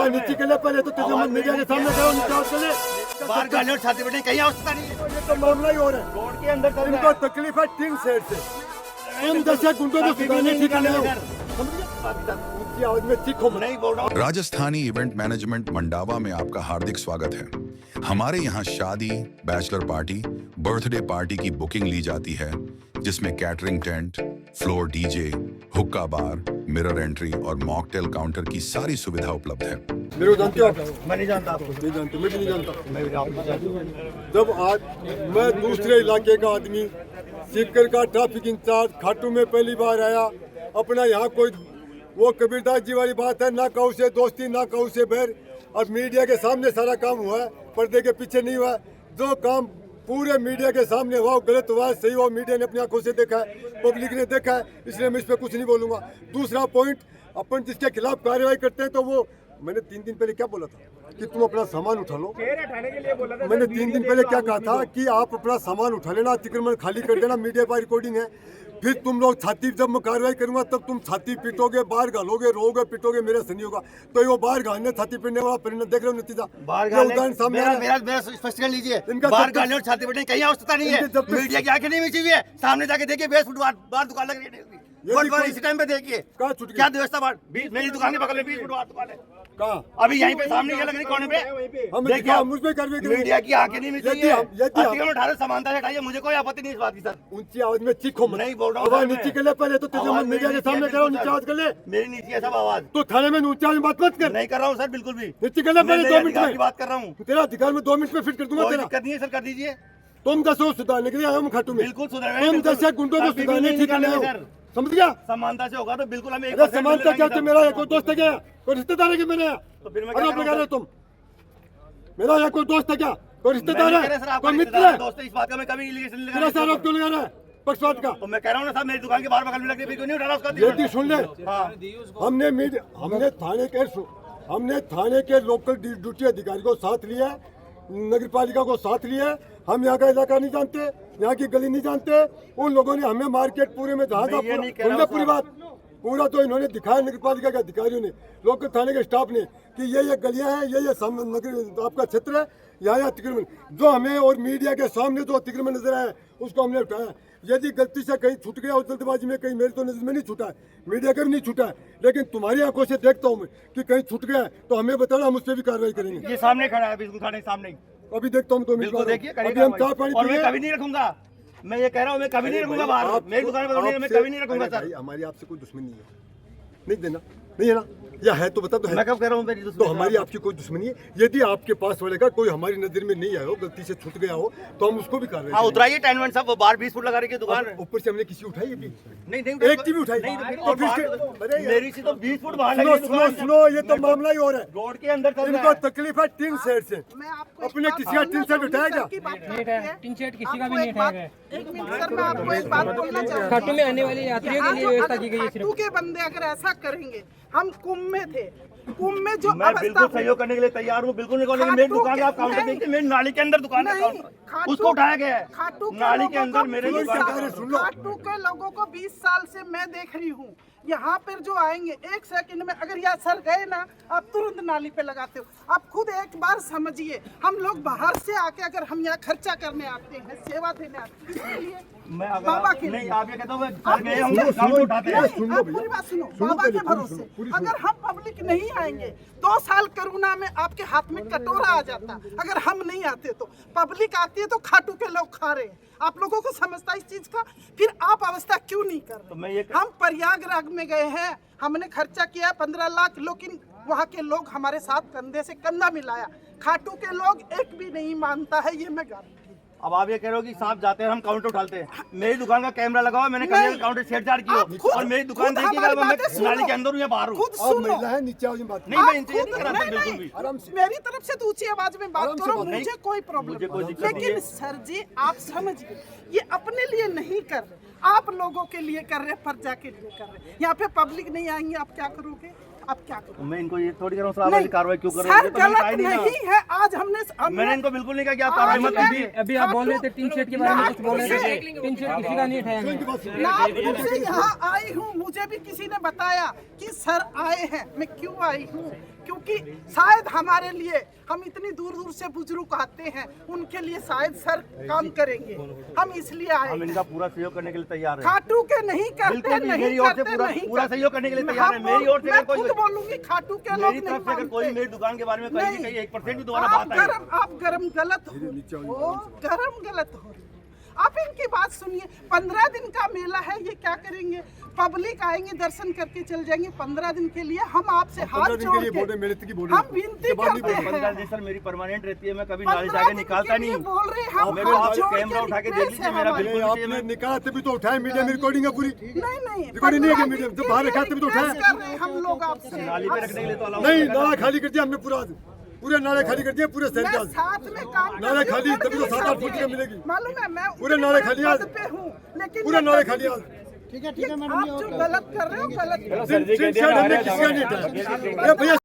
आवाज नीचे के लिए पहले तो तुझे मीडिया के सामने करो, नीचे के लिए बाहर गाली और छाती बैठे कहीं आवश्यकता नहीं है। ये तो मामला ही हो रहा है। रोड के अंदर इनको तकलीफ है 3 साइड से। इन जैसे गुंडों को सुधारने ठीक नहीं हो। ऊंची आवाज में चीखो नहीं बोल रहा हूँ। राजस्थानी इवेंट मैनेजमेंट मंडावा में आपका हार्दिक स्वागत है। हमारे यहाँ शादी, बैचलर पार्टी, बर्थडे पार्टी की बुकिंग ली जाती है, जिसमें कैटरिंग टेंट, फ्लोर डीजे, हुक्का बार, मिरर एंट्री और मॉकटेल काउंटर की सारी सुविधा उपलब्ध है। मेरे को जानते हो आप? मैं नहीं जानता आपको। नहीं जानते, मैं भी नहीं जानता। मैं भी आपको जानता। जब आज मैं दूसरे इलाके का आदमी, सीकर का ट्रैफिक इंचार्ज, खाटू में पहली बार आया, अपना यहाँ कोई वो कबीरदास जी वाली बात है, ना कहू से दोस्ती ना कहू से बैर। अब मीडिया के सामने सारा काम हुआ है, पर्दे के पीछे नहीं हुआ। जो काम पूरे मीडिया के सामने हुआ, गलत हुआ, सही हुआ, मीडिया ने अपनी आंखों से देखा है, पब्लिक ने देखा है, इसलिए मैं इस पर कुछ नहीं बोलूँगा। दूसरा पॉइंट, अपन जिसके खिलाफ कार्रवाई करते हैं तो वो, मैंने 3 दिन पहले क्या बोला था कि तुम अपना सामान उठा लो। मैंने 3 दिन पहले क्या कहा था कि आप अपना सामान उठा लेना, अतिक्रमण खाली कर देना, मीडिया पर रिकॉर्डिंग है। फिर तुम लोग छाती, जब मैं कार्रवाई करूंगा तब तुम छाती पीटोगे, बाहर घालोगे, रोगे, पिटोगे, मेरा सही होगा। तो वो बाहर घालने, छाती पीटने वाला परिणाम देख रहे हो, नतीजा उदाहरण सामने आ रहा है। मेरा स्पष्ट कर लीजिए, इनका बाहर गाली और छाती बैठे कहीं आवश्यकता नहीं है। मीडिया की आंखें नहीं मिची हुई है, सामने जाके देखिए 20 फुट बाहर दुकान लग रही है। इसी टाइम पे देखिए कहाँ छूट क्या व्यवस्था बाहर, मेरी दुकान के बगल में 20 फुट बाहर दुकान है। कहाँ? अभी यहीं पे सामने ये लग रही कोने पे। हम देखिए मुझ पे कार्रवाई करेंगे। मीडिया की आंखें नहीं मिची हुई है। अतिक्रमण उठा रहे, समानता से हटाइए, मुझे कोई आपत्ति नहीं इस बात की सर। ऊंची आवाज में चीखो मत। नहीं बोल रहा हूँ आवाज सर मैं। नीचे के लिए पहले तो तुझे मीडिया के सामने करो, नीचे आवाज कर ले। मेरी नीचे है सब आवाज। तो थाने में ऊंची आवाज में बात मत कर। नहीं कर रहा हूँ सर, बिल्कुल भी। नीचे के लिए पहले 2 मिनट की में बात कर रहा हूँ। तेरा अधिकार में 2 मिनट में फिट कर दूंगा कोई तेरा। दिक्कत नहीं है सर, कर दीजिए। तुम दसो सुधारने के लिए आया हूँ खाटू में। बिल्कुल सुधर तुम जैसे गुंडों को सुधारने ठीक नहीं हो, समझ गया? समानता से होगा तो बिल्कुल हमें अरे समानता क्या? तुम मेरा कोई दोस्त है क्या? कोई रिश्तेदार है क्या मेरे? तो फिर मैं आरोप लगा रहे हो तुम। मेरा यहाँ कोई दोस्त है क्या? कोई रिश्तेदार है? कोई मित्र है है? दोस्त इस बात का मैं कभी एलिगेशन नहीं तेरा लगा से आरोप क्यों लगा रहा है पक्षपात का? तो मैं कह रहा हूँ ना साहब, मेरी दुकान के बाहर बगल में लग रही, क्यों नहीं उठा रहा उसका? ये भी सुन ले, हाँ। हमने थाने के लोकल ड्यूटी अधिकारी को साथ लिया, नगर पालिका को साथ लिया। हम यहाँ का इलाका नहीं जानते, यहाँ की गली नहीं जानते। उन लोगों ने हमें मार्केट पूरे में जहाँ था पूरी बात पूरा तो इन्होंने दिखाया, नगर पालिका के अधिकारियों ने, लोकल थाने के स्टाफ ने, कि ये गलियां हैं, ये नगर आपका क्षेत्र है, यहाँ अतिक्रमण। जो हमें और मीडिया के सामने जो अतिक्रमण नजर आया उसको हमने उठाया। यदि गलती से कहीं छूट गया, उस जल्दबाजी में कहीं, मेरी तो नजर में नहीं छूटा है, मीडिया का भी नहीं छूटा है, लेकिन तुम्हारी आंखों से देखता हूँ मैं कि कहीं छूट गया है तो हमें बताना, हम उस पर भी कार्रवाई करेंगे। ये सामने खड़ा है, बिल्कुल थाने के सामने ही। अभी देखता हूँ 2 मिनट बिल्कुल बाद। देखिए, अभी हम चाय पानी और मैं पिए। कभी नहीं रखूंगा, मैं ये कह रहा हूँ, मैं कभी नहीं रखूंगा बाहर, मेरी दुकान पर मैं कभी नहीं रखूंगा सर। हमारी आपसे कोई दुश्मनी नहीं है, नहीं देना, नहीं है ना? या है तो बता दो। मैं कब कह रहा हूँ मेरी तो हमारी आपकी कोई दुश्मनी है? यदि आपके पास वाले का कोई हमारी नजर में नहीं आया हो, गलती से छूट गया हो, तो हम उसको भी कार्रवाई हाँ करेंगे। उतराइए टेनमेंट साहब, वो बाहर 20 फुट लगा रही है दुकान। ऊपर से हमने किसी उठाई अभी? नहीं एक की भी उठाई नहीं, तो फिर अरे यार, मेरी से तो 20 फुट बाहर सुनो लगी है सुनो दुकान। सुनो, ये तो मामला ही हो रहा है। रोड के अंदर चल रहा इनको है। तकलीफ है 3 साइड से। अपने किसी का 3 साइड उठाया क्या? टीन शेड किसी का भी नहीं उठाया गया। एक मिनट सर, मैं आपको एक बात बोलना चाहूँगी। खाटू में आने वाले यात्रियों के लिए व्यवस्था की गई है खाटू के बंदे अगर ऐसा करेंगे, हम कुंभ में थे, कुंभ में जो मैं बिल्कुल सहयोग करने के लिए तैयार हूँ, बिल्कुल नहीं कहूँगा। मेरी दुकान का आप काउंटर देखिए, मेरी नाली के अंदर दुकान है, उसको उठाया गया है। नाली के अंदर मेरे खाटू के लोगों को 20 साल से मैं देख रही हूँ, यहाँ पर जो आएंगे 1 सेकंड में, अगर यहाँ सर गए ना, आप तुरंत नाली पे लगाते हो। आप खुद एक बार समझिए, हम लोग बाहर से आके अगर हम यहाँ खर्चा करने आते हैं, सेवा देने आते हैं, किसके लिए? बाबा के लिए। आप ये कहते हो उठाते हैं। आप पूरी बात सुनो, बाबा के भरोसे अगर हम पब्लिक नहीं आएंगे, 2 साल कोरोना में आपके हाथ में कटोरा आ जाता, अगर हम नहीं आते तो पब्लिक आती है, तो खाटू के लोग खा रहे हैं। आप लोगों को समझता है इस चीज का, फिर आप अवस्था क्यों नहीं कर रहे? हम प्रयागराज में गए हैं, हमने खर्चा किया 15 लाख, लेकिन वहाँ के लोग हमारे साथ कंधे से कंधा मिलाया। खाटू के लोग एक भी नहीं मानता है, ये मैं गारंटी। अब आप ये कह रहे हो कि सांप जाते हैं हम काउंटर उठाते हैं। मेरी दुकान का कैमरा लगा हुआ, मैंने कभी काउंटर छेड़छाड़ की हो, और मेरी दुकान देखिएगा, मैं नाली के अंदर हूँ या बाहर हूँ। खुद सुनो, महिला है, नीचे आओ, बात नहीं मैं इनसे नहीं कर रहा बिल्कुल भी। मेरी तरफ से तो ऊंची आवाज में बात करो, मुझे कोई प्रॉब्लम मुझे कोई नहीं। दिक्कत नहीं लेकिन है। सर जी आप समझिए, ये अपने लिए नहीं कर रहे, आप लोगों के लिए कर रहे, प्रजा के लिए कर रहे। यहाँ पे पब्लिक नहीं आएंगे, आप क्या करोगे? आप क्या करोगे? मैं इनको ये थोड़ी कह रहा हूँ, कार्रवाई क्यों कर रहे सर गलत नहीं है। आज मैंने इनको बिल्कुल नहीं कहा कि आप कार्रवाई मत कीजिए। अभी आप बोल रहे थे टीन शेड के बारे में कुछ बोल रहे थे, टीन शेड किसी का नहीं उठाया गया। नागपुर से यहाँ आई हूँ, मुझे भी किसी ने बताया कि सर आए हैं। मैं क्यों आई हूँ? क्योंकि शायद हमारे लिए, हम इतनी दूर दूर से बुजुर्ग आते हैं, उनके लिए शायद सर काम करेंगे, हम इसलिए आए। हम इनका पूरा सहयोग करने के लिए तैयार हैं। खाटू के नहीं करते, बिल्कुल भी, नहीं मेरी ओर से करते, पूरा सहयोग करने के लिए तैयार है। मेरी ओर से मैं अगर कोई खुद बोलूंगी खाटू के लोग मेरी नहीं तरफ से अगर कोई मानते। मेरी दुकान के बारे में कहीं भी नहीं। कहीं 1% भी दोबारा बात आई आप गरम गलत हो, गरम गलत हो। आप इनकी बात सुनिए। 15 दिन का मेला है, ये क्या करेंगे? पब्लिक आएंगे, दर्शन करके चल जाएंगे। 15 दिन के लिए हम आपसे हाथ जोड़ के हम विनती करते हैं। 15 दिन सर मेरी परमानेंट रहती है, मैं कभी नाली से आगे निकालता नहीं। बोल रहे हैं हम मेरे हाथ आप जोड़ कैमरा उठा के देख लीजिए, मेरा हमारे। बिल्कुल आपने निकाला तभी तो उठाए, मीडिया में रिकॉर्डिंग है पूरी। नहीं रिकॉर्डिंग नहीं है मीडिया में, जब बाहर रखा तभी तो उठाया। कर रहे हैं हम लोग आपसे। नाली पे रखने के लिए तो अलाउ नहीं, नाला खाली कर दिया हमने, पूरे नाले खाली कर दिए, पूरे मैं शहर साथ में काम नाले करती हूँ, खाली, तभी तो लड़की 7-8 के फुट साथ की मिलेगी। मालूम है, मैं पूरे नाले खाली आज, पद पे हूँ, लेकिन पूरे नाले खाली आज। ठीक है मैडम, आप जो गलत कर रहे हो गलत कर रहे हो। सिंसियर हमने किसी का नहीं उठाया। ये भैया